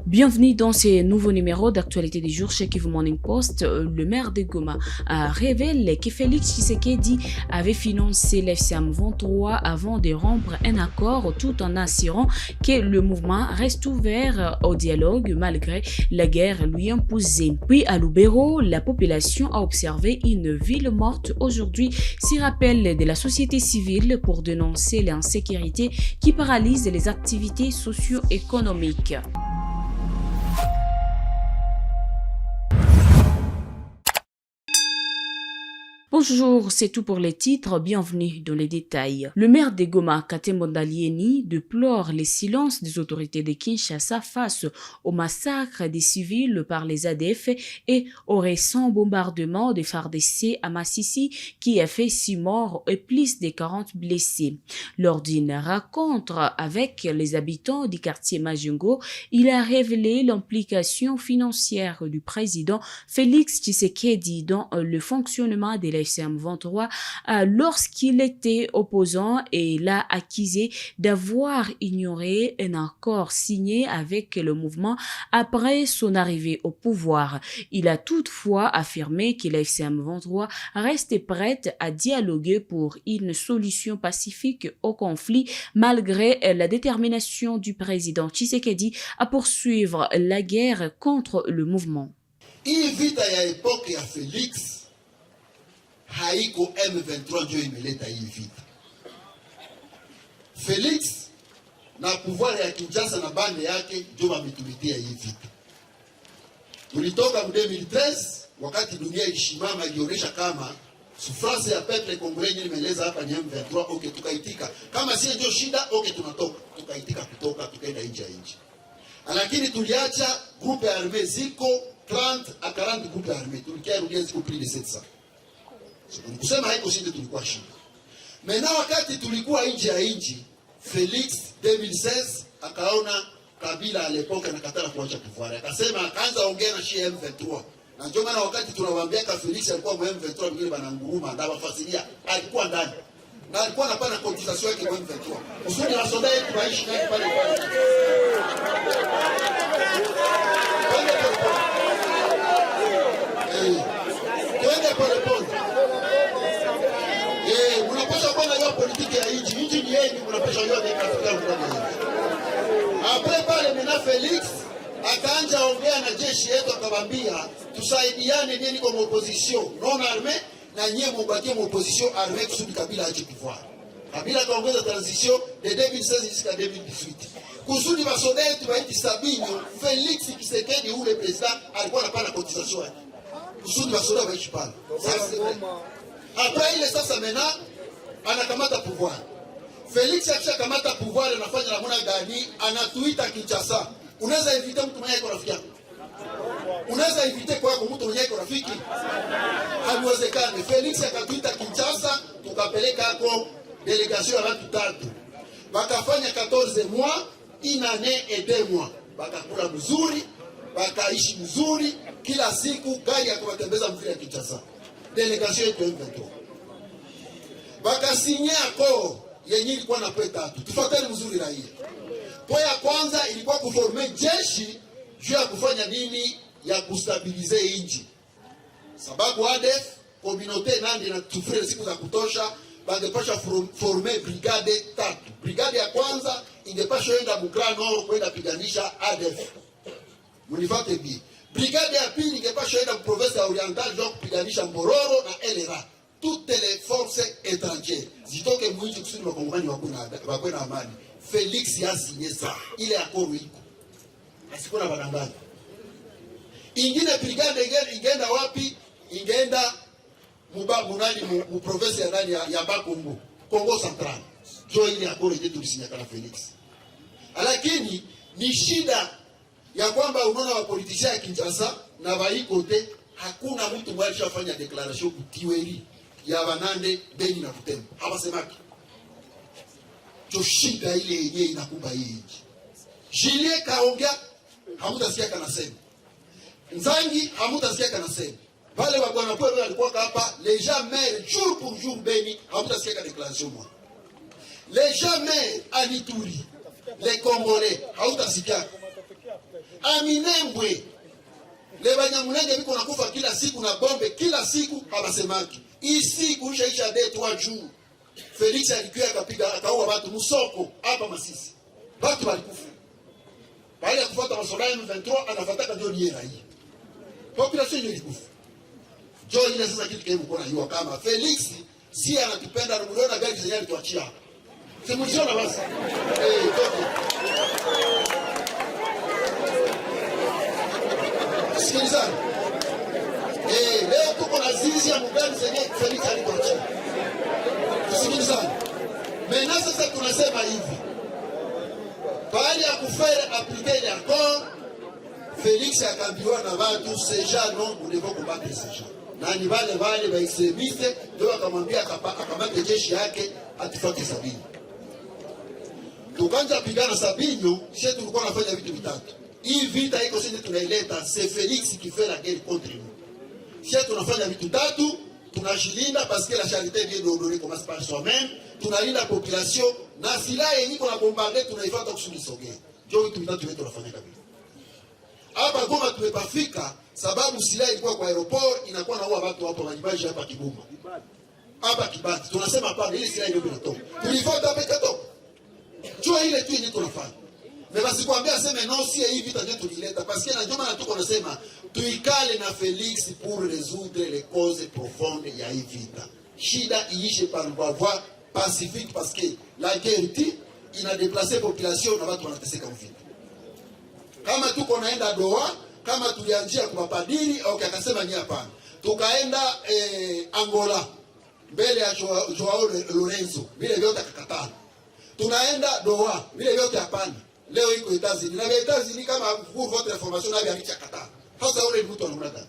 Bienvenue dans ce nouveau numéro d'actualité du jour chez Kivu Morning Post. Le maire de Goma révèle que Félix Tshisekedi avait financé l'FCM 23 avant de rompre un accord, tout en assurant que le mouvement reste ouvert au dialogue malgré la guerre lui imposée. Puis à Lubero, la population a observé une ville morte aujourd'hui, s'y rappelle de la société civile pour dénoncer l'insécurité qui paralyse les activités socio-économiques. Bonjour, c'est tout pour les titres, bienvenue dans les détails. Le maire de Goma, Katembo Ndalieni, déplore le silence des autorités de Kinshasa face au massacre des civils par les ADF et au récent bombardement des FARDC à Massissi qui a fait 6 morts et plus de 40 blessés. Lors d'une rencontre avec les habitants du quartier Majungo, il a révélé l'implication financière du président Félix Tshisekedi dans le fonctionnement de l'FCM 23 lorsqu'il était opposant et l'a accusé d'avoir ignoré un accord signé avec le mouvement après son arrivée au pouvoir. Il a toutefois affirmé que l'FCM 23 reste prête à dialoguer pour une solution pacifique au conflit malgré la détermination du président Tshisekedi à poursuivre la guerre contre le mouvement. Hii vita ya epoke ya Felix haiko M23 ndio imeleta hii vita. Felix na pouvoir ya Kinshasa na bande yake ndio wametuletea hii vita. Tulitoka mu 2013 wakati dunia ilishimama ilionyesha kama souffrance ya peuple congolais nimeeleza hapa ni M23, okay tukaitika. Kama si ndio shida, okay tunatoka. Tukaitika kutoka tukaenda nje ya nchi. Lakini tuliacha groupe armée ziko 30 à 40 groupes armés. Tulikia rudia ziko plus de 700. Kusema haiko shida tulikuwa shida. Mena wakati tulikuwa nje ya nchi, Felix 2016 akaona Kabila alepoka na katala kuacha pouvoir. Akasema akaanza ongea na M23. Na ndio maana wakati tunawaambia ka Felix alikuwa M23 wengine bananguruma ndio wafasiria alikuwa ndani. Na alikuwa anapana cotisation yake kwa M23. Usoni wa soda yetu waishi naye pale pale. Twende pole pole. Mnapaswa kuwa na hiyo politiki ya nchi. Nchi ni yenu, mnapaswa hiyo katika mkono. Après pale mena Felix akaanza ongea na jeshi yetu akawambia tusaidiane nini kwa opposition non armée na nyie mubakie mu opposition armée kusudi Kabila aje pouvoir. Kabila kaongoza transition de 2016 jusqu'à 2018. Kusudi basoda yetu baiti Sabinyo, Felix Tshisekedi ule president alikuwa anapana cotisation yake. Kusudi basoda baishi pale. Après ile sasa mena anakamata pouvoir. Felix akishakamata pouvoir anafanya namna gani? Anatuita Kinshasa. Unaweza invite mtu mwenye yuko rafiki yako? Unaweza invite kwa mtu mwenye yuko rafiki? Haiwezekani. Felix akatuita Kinshasa, tukapeleka hapo delegation ya watu 3. Wakafanya 14 mois, une année et 2 mois. Bakakula mzuri, bakaishi mzuri, kila siku gari ya kuwatembeza mvili ya Kinshasa. Delegation yetu M23. Bakasinya accord yenye ilikuwa na point 3. Tufuateni mzuri raia. Point ya kwanza ilikuwa kuforme jeshi juu ya kufanya nini ya kustabilize nchi. Sababu ADF communauté nandi na tufrere siku za kutosha bangepasha forme brigade 3. Brigade ya kwanza ingepasha enda Grand Nord kwenda piganisha ADF. Munifate bi. Brigade ya pili ingepasha enda province ya Oriental ndio kupiganisha Mbororo na LRA. Toutes les forces étrangères zitoke mwinchi kusudi wakongomani wakwe na amani. Felix ya signé ça. Ile accord iko. Asiko na badanganya. Ingine brigade ingenda wapi? Ingenda mu province ya ndani ya Bakongo, Congo Central. Jo ile accord yetu tulisinya kana Felix. Lakini ni shida ya kwamba unaona wa politiciens ya Kinshasa na baikote hakuna mtu mmoja alishafanya declaration kutiweri ya Banande, Beni na Butembo. Hawasemaki. Jo shida ile yenyewe inakumba hii nchi. Julie kaongea hamutasikia kana sema. Nzangi hamutasikia kana sema. Wale wa bwana Pwele walikuwa hapa les jamais jour pour jour Beni hamutasikia kana declaration moi. Les jamais à Ituri les Congolais hautasikia. Aminembwe. Le Banyamulenge biko nakufa kila siku na bombe kila siku habasemaki. Ici kushaisha de 3 jours. Felix alikuwa akapiga akaua watu Musoko hapa Masisi. Watu walikufa. Baada ya kufuata masuala ya M23 anafuata ndio ni raia. Population ilikufa. Jo ile sasa kitu kile mko najua kama Felix si anatupenda na gari zenyewe tuachia. Simuziona basi. Toki. Sikilizani. Leo tuko na zizi ya mugani zenyewe Felix alituachia. Sikilizani. Mena sasa tunasema hivi. Baada ya kufanya appliquer l'accord, Felix akaambiwa na watu seja non vous devez combattre seja. Na ni wale wa extremiste ndio akamwambia akamate jeshi yake atifuate Sabini. Tukaanza pigana Sabinyo, sisi tulikuwa tunafanya vitu vitatu. Hii vita iko sisi tunaileta, c'est Felix qui fait la guerre contre nous. Sisi tunafanya vitu tatu, tunajilinda parce que la charité vient de donner commence par soi-même, tunalinda population na silaha yenyewe kuna bombarder tunaifuata kusudi sogea. Ndio vitu vitatu wetu tunafanya kabisa. Hapa Goma tumepafika sababu silaha ilikuwa kwa aeroport inakuwa naua watu hapo majibaji hapa Kibuma. Hapa Kibati tunasema hapana ile silaha ndio inatoka. Tulifuata hapa ikatoka. Jua ile tu yenyewe tunafanya. Mais basi kuambia sema non si hii vita ndio tulileta parce que na ndio maana tuko nasema tuikale na Felix pour résoudre les causes profondes ya hii vita. Shida iishe par voie pacifique parce que la guerre ina déplacer population na watu wanateseka mvita. Kama tuko naenda Doha, kama tulianzia kwa padiri au akasema ni hapana. Tukaenda Angola mbele ya Joao Lorenzo, vile vyote akakataa. Tunaenda Doha, vile vyote hapana. Leo iko Etazini. Na Etazini kama pour votre information na biacha kata. Sasa ule mtu anamrada.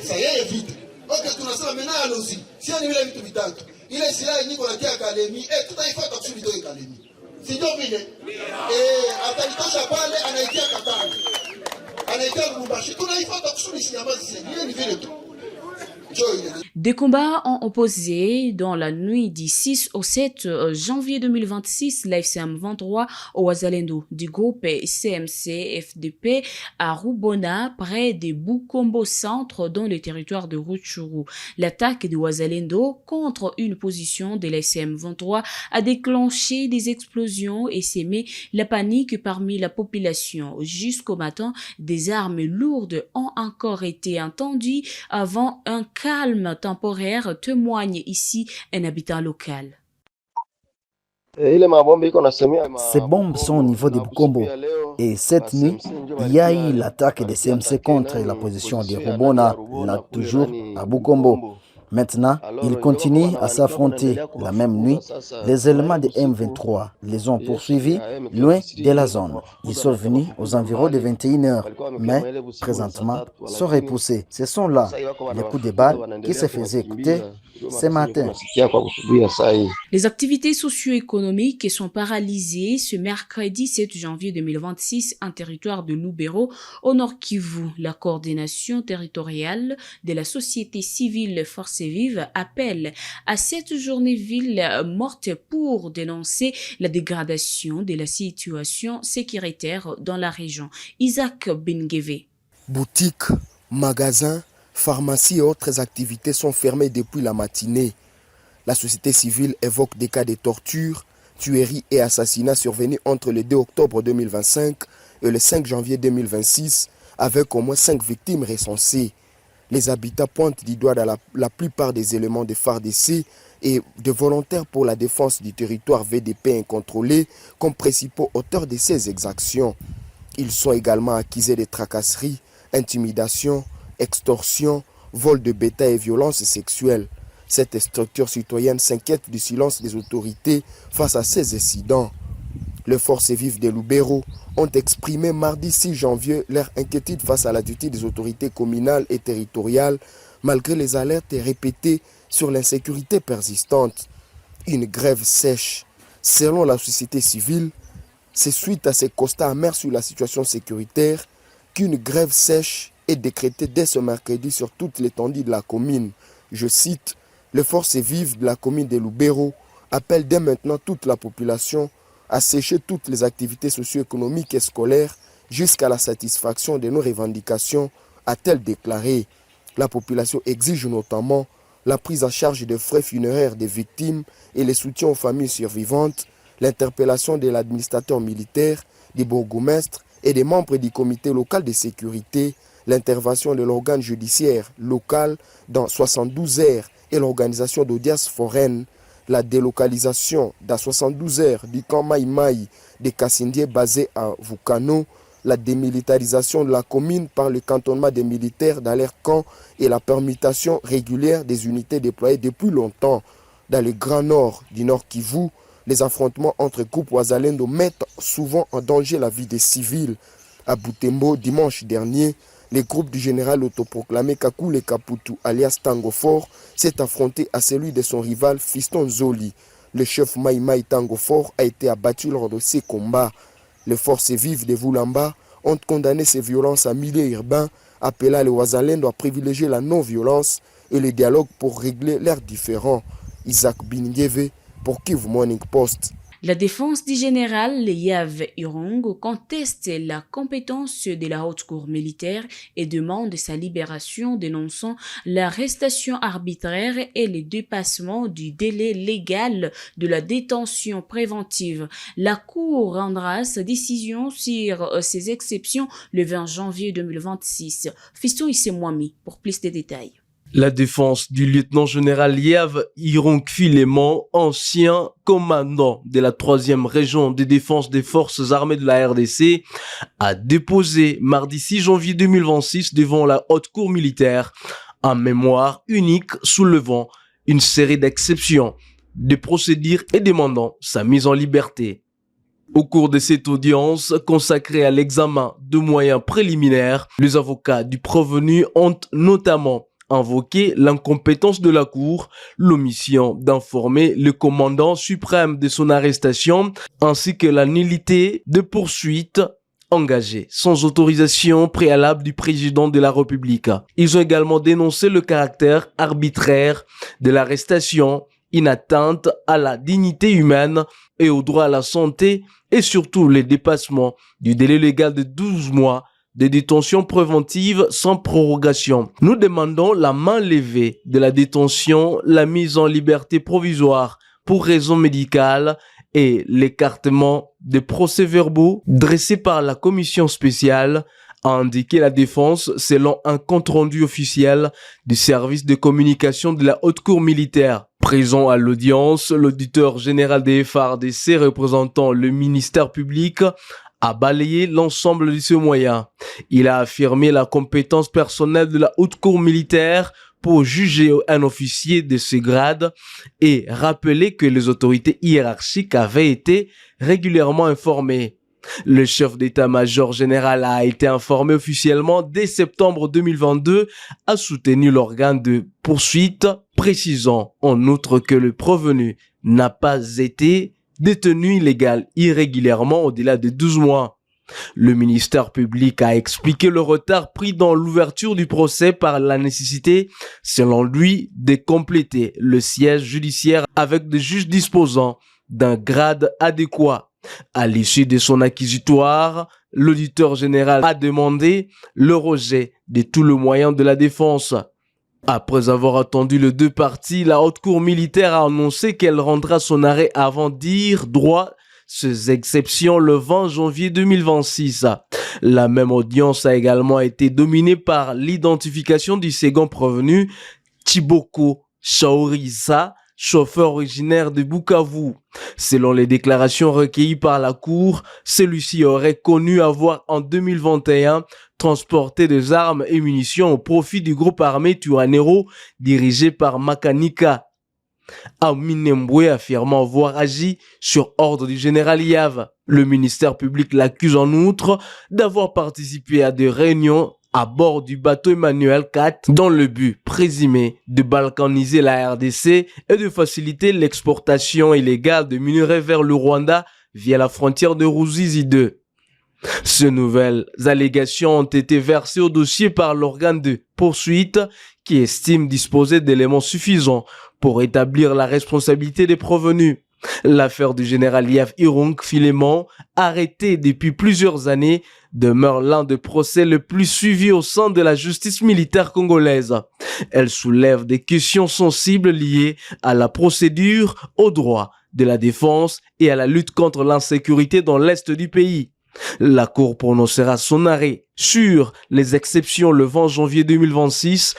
Sasa yeye vita. Okay, tunasema mena alozi. Sio ni vile vitu vitatu. Ile silaha niko natia Kalemi, tutaifuata kusudi toe Kalemi. Sio vile. Atanitosha pale anaitia Katana. Anaitia Lubumbashi. Tunaifuata kusudi sinyamazi sisi. Ni vile tu. Des combats ont opposé dans la nuit du 6 au 7 janvier 2026 l'AFCM 23 au Wazalendo du groupe CMC FDP à Rubona près de Bukombo Centre dans le territoire de Rutshuru. L'attaque de Wazalendo contre une position de l'AFCM 23 a déclenché des explosions et sémé la panique parmi la population. Jusqu'au matin, des armes lourdes ont encore été entendues avant un calme temporaire, témoigne ici un habitant local. Ces bombes sont au niveau de Bukombo et cette nuit, il y a eu l'attaque des CMC contre la position de Rubona, là toujours à Bukombo. Maintenant, ils continuent à s'affronter. La même nuit, les éléments de M23 les ont poursuivis loin de la zone. Ils sont venus aux environs de 21h, mais présentement sont repoussés. Ce sont là les coups de balles qui se faisaient écouter ce matin. Les activités socio-économiques sont paralysées ce mercredi 7 janvier 2026 en territoire de Lubero, au Nord Kivu. La coordination territoriale de la société civile Forces Vives appelle à cette journée ville morte pour dénoncer la dégradation de la situation sécuritaire dans la région. Isaac Bengeve. Boutiques, magasins, pharmacies et autres activités sont fermées depuis la matinée. La société civile évoque des cas de torture, tueries et assassinats survenus entre le 2 octobre 2025 et le 5 janvier 2026 avec au moins 5 victimes recensées. Les habitants pointent du doigt dans la plupart des éléments de FARDC et de volontaires pour la défense du territoire VDP incontrôlé comme principaux auteurs de ces exactions. Ils sont également accusés de tracasseries, intimidations, extorsions, vol de bétail et violences sexuelles. Cette structure citoyenne s'inquiète du silence des autorités face à ces incidents. Les forces vives de Lubero ont exprimé mardi 6 janvier leur inquiétude face à l'attitude des autorités communales et territoriales malgré les alertes répétées sur l'insécurité persistante. Une grève sèche. Selon la société civile, c'est suite à ces constats amers sur la situation sécuritaire qu'une grève sèche est décrétée dès ce mercredi sur toute l'étendue de la commune. Je cite, « Les forces vives de la commune de Lubero appellent dès maintenant toute la population assécher toutes les activités socio-économiques et scolaires jusqu'à la satisfaction de nos revendications, a-t-elle déclaré. La population exige notamment la prise en charge des frais funéraires des victimes et le soutien aux familles survivantes, l'interpellation de l'administrateur militaire, des bourgmestres et des membres du comité local de sécurité, l'intervention de l'organe judiciaire local dans 72 heures et l'organisation d'audiences foraines, la délocalisation dans 72 heures du camp Maïmaï de Kassindié basé à Vukano, la démilitarisation de la commune par le cantonnement des militaires dans leur camp et la permutation régulière des unités déployées depuis longtemps. Dans le Grand Nord du Nord Kivu, les affrontements entre groupes Wazalendo mettent souvent en danger la vie des civils. À Butembo, dimanche dernier, les groupes du général autoproclamé Kakule Kaputu alias Tango Fort s'est affronté à celui de son rival Fiston Zoli. Le chef Maïmaï Tango Fort a été abattu lors de ces combats. Les forces vives de Vulamba ont condamné ces violences en milieu urbain, appelant les Wazalendo à privilégier la non-violence et le dialogue pour régler leurs différends. Isaac Bingeve pour Kivu Morning Post. La défense du général Yav Irong conteste la compétence de la haute cour militaire et demande sa libération, dénonçant l'arrestation arbitraire et le dépassement du délai légal de la détention préventive. La cour rendra sa décision sur ces exceptions le 20 janvier 2026. Fiston Issemouami pour plus de détails. La défense du lieutenant-général Yav Irong Filémon, ancien commandant de la 3e région de défense des forces armées de la RDC, a déposé mardi 6 janvier 2026 devant la haute cour militaire un mémoire unique soulevant une série d'exceptions, de procédures et demandant sa mise en liberté. Au cours de cette audience consacrée à l'examen de moyens préliminaires, les avocats du prévenu ont notamment invoqué l'incompétence de la Cour, l'omission d'informer le commandant suprême de son arrestation, ainsi que la nullité de poursuites engagées sans autorisation préalable du président de la République. Ils ont également dénoncé le caractère arbitraire de l'arrestation, une atteinte à la dignité humaine et au droit à la santé, et surtout le dépassement du délai légal de 12 mois de détention préventive sans prorogation. Nous demandons la main levée de la détention, la mise en liberté provisoire pour raison médicale et l'écartement des procès-verbaux dressés par la commission spéciale, a indiqué la défense selon un compte-rendu officiel du service de communication de la haute cour militaire. Présent à l'audience, l'auditeur général des FARDC représentant le ministère public a balayé l'ensemble de ces moyens. Il a affirmé la compétence personnelle de la haute cour militaire pour juger un officier de ce grade et rappeler que les autorités hiérarchiques avaient été régulièrement informées. Le chef d'état-major général a été informé officiellement dès septembre 2022, a soutenu l'organe de poursuite, précisant en outre que le prévenu n'a pas été détenu illégal irrégulièrement au-delà de 12 mois. Le ministère public a expliqué le retard pris dans l'ouverture du procès par la nécessité, selon lui, de compléter le siège judiciaire avec des juges disposant d'un grade adéquat. À l'issue de son acquisitoire, l'auditeur général a demandé le rejet de tout le moyen de la défense. Après avoir attendu les deux parties, la haute cour militaire a annoncé qu'elle rendra son arrêt avant dire droit ces exceptions le 20 janvier 2026. La même audience a également été dominée par l'identification du second prévenu, Tiboko Shaorisa, chauffeur originaire de Bukavu. Selon les déclarations recueillies par la Cour, celui-ci aurait connu avoir en 2021 transporté des armes et munitions au profit du groupe armé Tuanero dirigé par Makanika. Aminembwe affirmant avoir agi sur ordre du général Yav. Le ministère public l'accuse en outre d'avoir participé à des réunions à bord du bateau Emmanuel IV dans le but présumé de balkaniser la RDC et de faciliter l'exportation illégale de minerais vers le Rwanda via la frontière de Ruzizi 2. Ces nouvelles allégations ont été versées au dossier par l'organe de poursuite qui estime disposer d'éléments suffisants pour établir la responsabilité des prévenus. L'affaire du général Liev Irong Philémon, arrêté depuis plusieurs années, demeure l'un des procès les plus suivis au sein de la justice militaire congolaise. Elle soulève des questions sensibles liées à la procédure, aux droits de la défense et à la lutte contre l'insécurité dans l'est du pays. La Cour prononcera son arrêt sur les exceptions le 20 janvier 2026,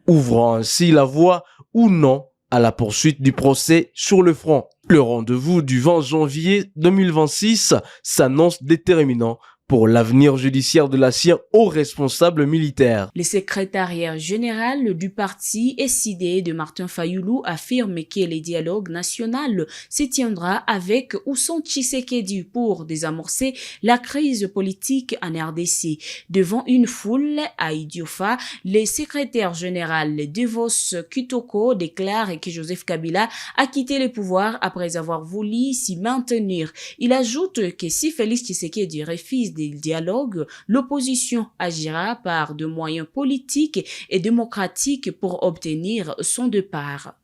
ouvrant ainsi la voie ou non à la poursuite du procès sur le front. Le rendez-vous du 20 janvier 2026 s'annonce déterminant pour l'avenir judiciaire de l'ancien haut responsable militaire. Le secrétariat général du parti SID de Martin Fayoulou affirme que le dialogue national se tiendra avec ou sans Tshisekedi pour désamorcer la crise politique en RDC. Devant une foule à Idiofa, le secrétaire général Devos Kitoko déclare que Joseph Kabila a quitté le pouvoir après avoir voulu s'y maintenir. Il ajoute que si Félix Tshisekedi refuse des dialogues, l'opposition agira par des moyens politiques et démocratiques pour obtenir son départ.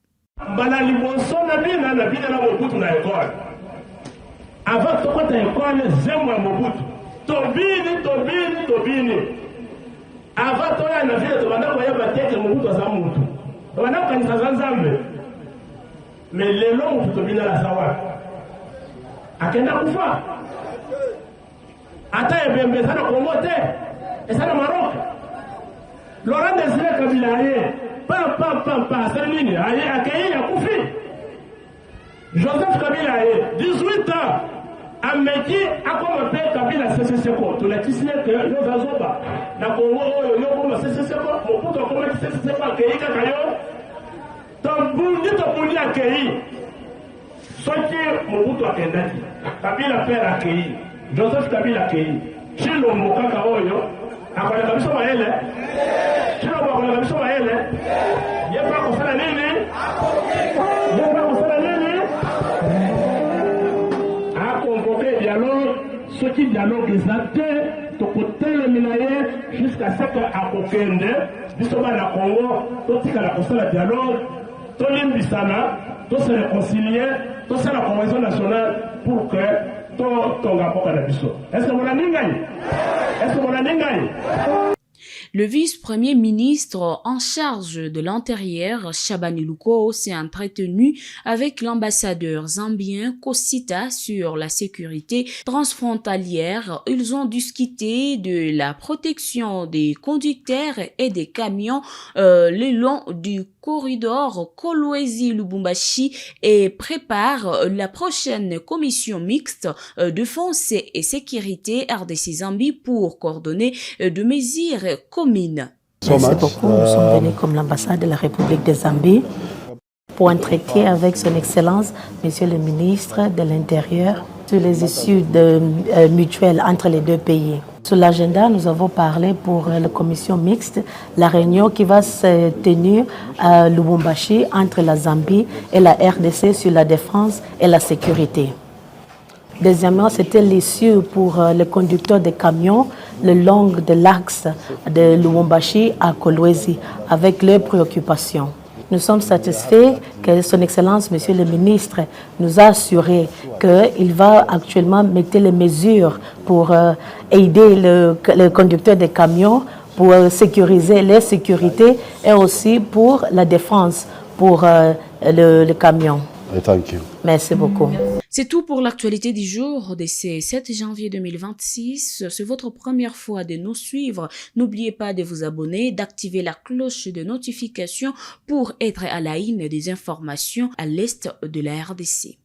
Ata ebembe sana Congo te, sana Maroc. Laurent Désiré Kabila pa nini aye accueilli ya kufi. Joseph Kabila 18 ans ameki akomope Kabila CCCko. Tulakisi que yo zazoba na Congo yo koma CCCko, Mobutu akoma CCCko accueilli kakayo. Tambundi to accueilli. Soki Mobutu akendaki. Kabila père accueilli. Joseph Kabila accueilli. Chilo Mokaka oyo akoleka biso maele. Chilo akoleka biso maele. Yepa kosala nini? Yepa kosala nini? A convoqué dialogue, ce qui dialogue exacté, to kotele minaye jusqu'à ce que akokende biso na Congo to tika la kosala dialogue, to limbisana, to se réconcilier, to se la cohésion nationale pour que le vice-premier ministre en charge de l'Intérieur, Shabani Luko, s'est entretenu avec l'ambassadeur zambien Kosita sur la sécurité transfrontalière. Ils ont discuté de la protection des conducteurs et des camions le long du corridor Kolwezi-Lubumbashi et prépare la prochaine commission mixte défense et sécurité RDC Zambie pour coordonner de mesures communes. Merci beaucoup. Nous sommes venus comme l'ambassade de la République de Zambie pour entretien avec son Excellence, Monsieur le ministre de l'Intérieur, sur les issues mutuelles entre les deux pays. Sur l'agenda, nous avons parlé pour la commission mixte, la réunion qui va se tenir à Lubumbashi entre la Zambie et la RDC sur la défense et la sécurité. Deuxièmement, c'était l'issue pour les conducteurs de camions le long de l'axe de Lubumbashi à Kolwezi avec leurs préoccupations. Nous sommes satisfaits que Son Excellence, Monsieur le Ministre, nous a assuré qu'il va actuellement mettre les mesures pour aider le conducteur des camions, pour sécuriser les sécurités et aussi pour la défense pour le camion. Merci beaucoup. C'est tout pour l'actualité du jour de ce 7 janvier 2026. C'est votre première fois de nous suivre. N'oubliez pas de vous abonner, d'activer la cloche de notification pour être à la une des informations à l'est de la RDC.